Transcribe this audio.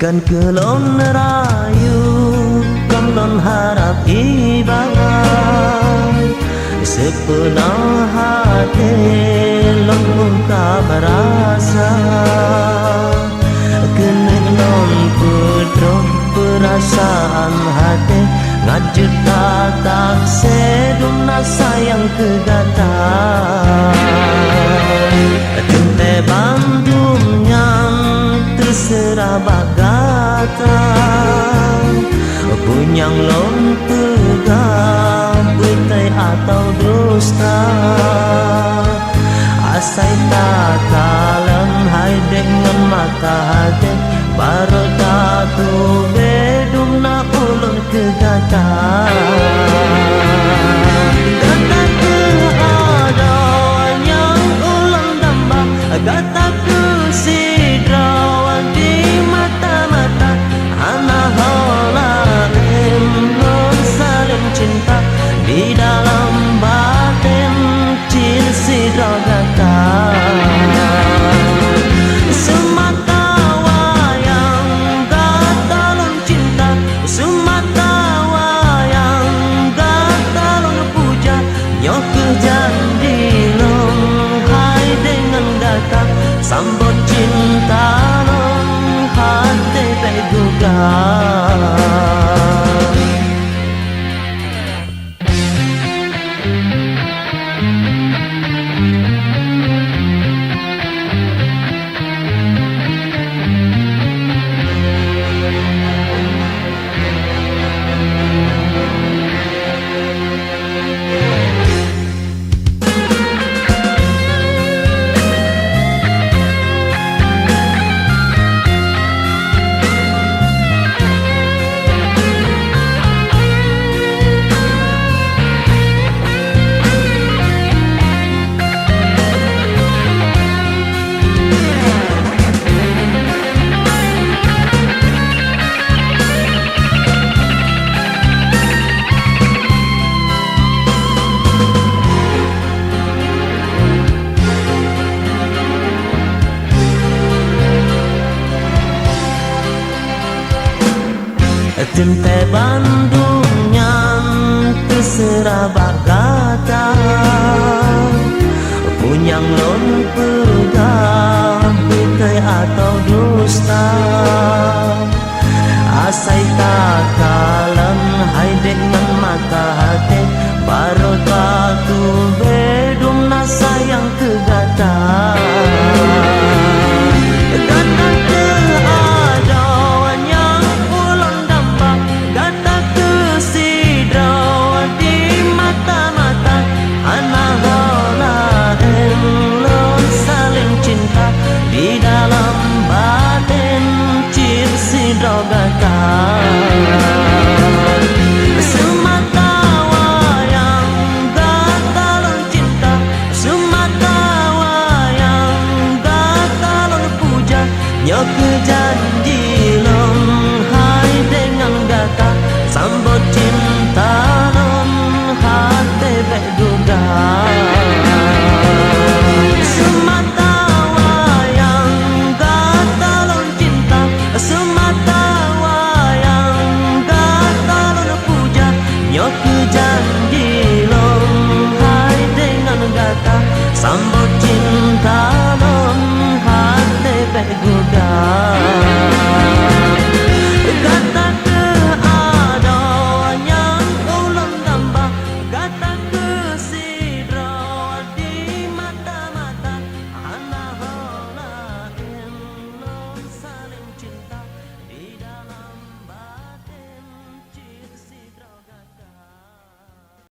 Kan kelon rayu Kamlon harap ibangan Sepenuh hati Lon muka berasa Kena lon pedom perasaan hati Ngajut tak seduna sayang kegata Tente bandungnya terserah bagata Punyang lon pegang betai atau dusta Asai tak kalem hai dengan mata hati Baru tak tu bedum nak ulun kegata Gata ke ada yang ulang dambang Gata ke sidrawan di mata-mata Anak hola non saling cinta Di dalam batin cil sidra gata Semata wayang gata lon cinta Semata wayang gata lon puja Nyok kejanji lon hai dengan gata Sambut cinta lon hati peguga Tente bandungnya terserah bagata Punyang lon pegang betai atau dusta Asai tak kalem hai dengan mata hati Baru tak tu bedum na sayang kegata